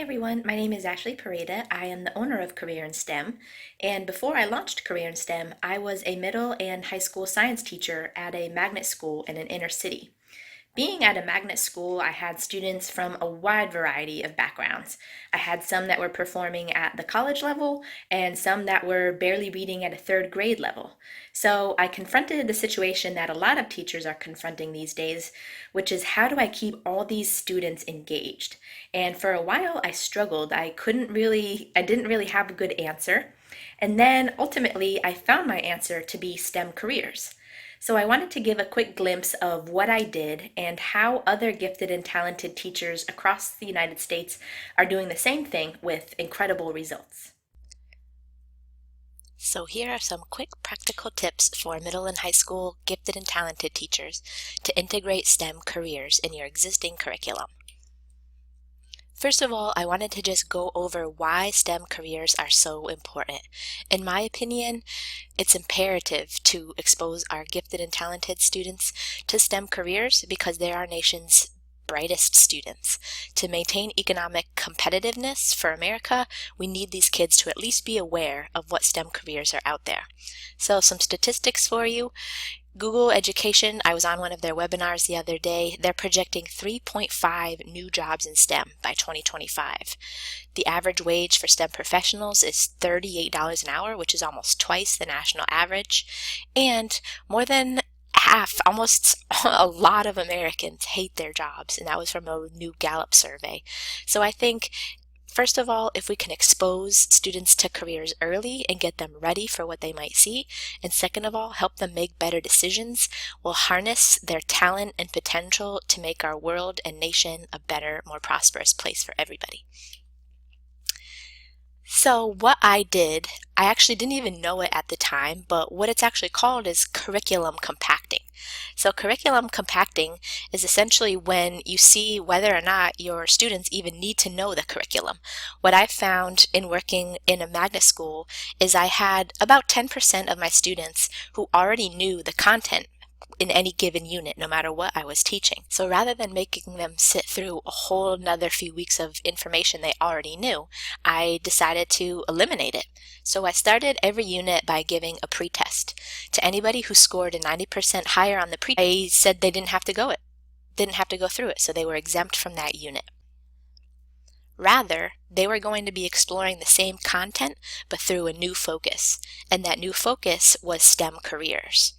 everyone, my name is Ashley Pareda. I am the owner of Career in STEM, and before I launched Career in STEM, I was a middle and high school science teacher at a magnet school in an inner city. Being at a magnet school, I had students from a wide variety of backgrounds. I had some that were performing at the college level and some that were barely reading at a third grade level. So I confronted the situation that a lot of teachers are confronting these days, which is how do I keep all these students engaged? And for a while I struggled. I didn't really have a good answer. And then ultimately I found my answer to be STEM careers. So I wanted to give a quick glimpse of what I did and how other gifted and talented teachers across the United States are doing the same thing with incredible results. So here are some quick practical tips for middle and high school gifted and talented teachers to integrate STEM careers in your existing curriculum. First of all, I wanted to just go over why STEM careers are so important. In my opinion, it's imperative to expose our gifted and talented students to STEM careers because they're our nation's brightest students. To maintain economic competitiveness for America, we need these kids to at least be aware of what STEM careers are out there. So some statistics for you. Google Education, I was on one of their webinars the other day. They're projecting 3.5 new jobs in STEM by 2025. The average wage for STEM professionals is $38 an hour, which is almost twice the national average. And more than half, almost a lot of Americans hate their jobs, and that was from a new Gallup survey. So I think first of all, if we can expose students to careers early and get them ready for what they might see, and second of all, help them make better decisions, we'll harness their talent and potential to make our world and nation a better, more prosperous place for everybody. So what I did, I actually didn't even know it at the time, but what it's actually called is curriculum compacting. So curriculum compacting is essentially when you see whether or not your students even need to know the curriculum. What I found in working in a magnet school is I had about 10% of my students who already knew the content in any given unit, no matter what I was teaching. So rather than making them sit through a whole another few weeks of information they already knew, I decided to eliminate it. So I started every unit by giving a pretest. To anybody who scored a 90% higher on the pretest, I said they didn't have to go through it, so they were exempt from that unit. Rather, they were going to be exploring the same content, but through a new focus, and that new focus was STEM careers.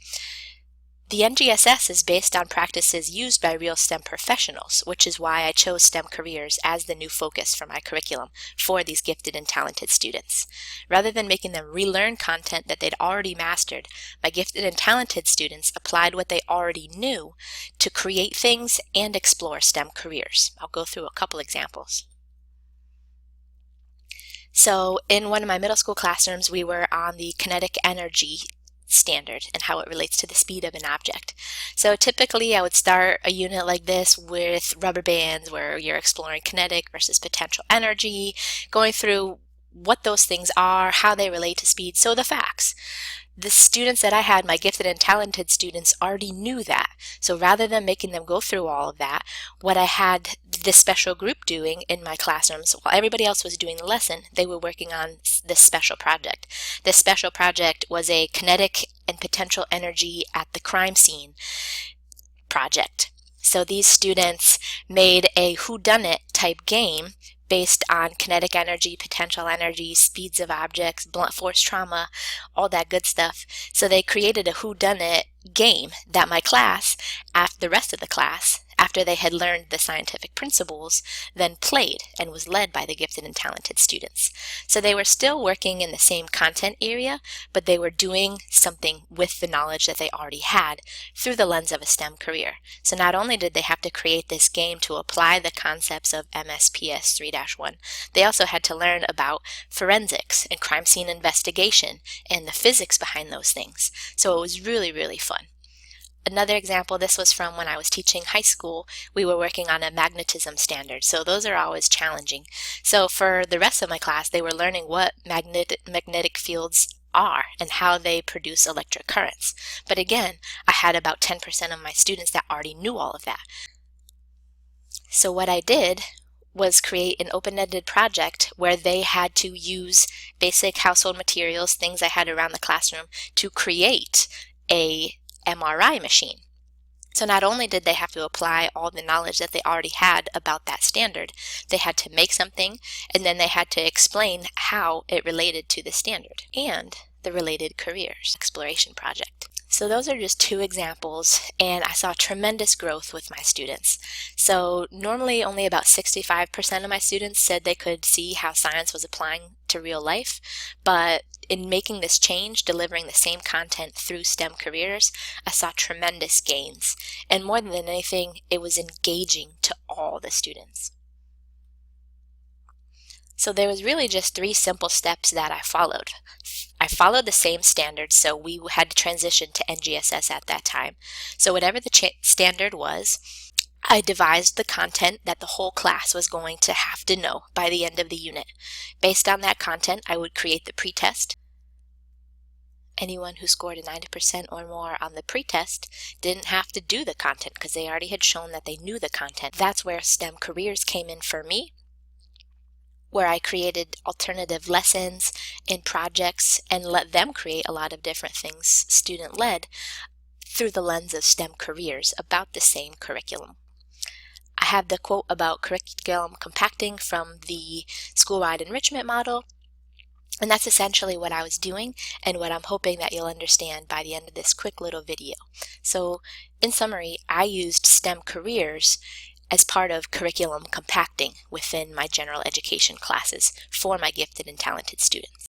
The NGSS is based on practices used by real STEM professionals, which is why I chose STEM careers as the new focus for my curriculum for these gifted and talented students. Rather than making them relearn content that they'd already mastered, my gifted and talented students applied what they already knew to create things and explore STEM careers. I'll go through a couple examples. So in one of my middle school classrooms, we were on the kinetic energy standard and how it relates to the speed of an object. So typically I would start a unit like this with rubber bands where you're exploring kinetic versus potential energy, going through what those things are, how they relate to speed, so the facts. The students that I had, my gifted and talented students, already knew that. So rather than making them go through all of that, what I had this special group doing in my classrooms, while everybody else was doing the lesson, they were working on this special project. This special project was a kinetic and potential energy at the crime scene project. So these students made a whodunit type game based on kinetic energy, potential energy, speeds of objects, blunt force trauma, all that good stuff. So they created a whodunit game that my class, after the rest of the class, after they had learned the scientific principles, then played and was led by the gifted and talented students. So they were still working in the same content area, but they were doing something with the knowledge that they already had through the lens of a STEM career. So not only did they have to create this game to apply the concepts of MSPS 3-1, they also had to learn about forensics and crime scene investigation and the physics behind those things. So it was really, really fun. Another example, this was from when I was teaching high school. We were working on a magnetism standard, so those are always challenging. So for the rest of my class, they were learning what magnetic fields are and how they produce electric currents. But again, I had about 10% of my students that already knew all of that. So what I did was create an open-ended project where they had to use basic household materials, things I had around the classroom, to create a MRI machine. So not only did they have to apply all the knowledge that they already had about that standard, they had to make something, and then they had to explain how it related to the standard and the related careers exploration project. So those are just two examples, and I saw tremendous growth with my students. So normally only about 65% of my students said they could see how science was applying to real life, but in making this change, delivering the same content through STEM careers, I saw tremendous gains. And more than anything, it was engaging to all the students. So there was really just 3 simple steps that I followed. I followed the same standard, so we had to transition to NGSS at that time. So whatever the standard was, I devised the content that the whole class was going to have to know by the end of the unit. Based on that content, I would create the pretest. Anyone who scored a 90% or more on the pretest didn't have to do the content because they already had shown that they knew the content. That's where STEM careers came in for me, where I created alternative lessons and projects and let them create a lot of different things student-led through the lens of STEM careers about the same curriculum. I have the quote about curriculum compacting from the school-wide enrichment model, and that's essentially what I was doing and what I'm hoping that you'll understand by the end of this quick little video. So in summary, I used STEM careers as part of curriculum compacting within my general education classes for my gifted and talented students.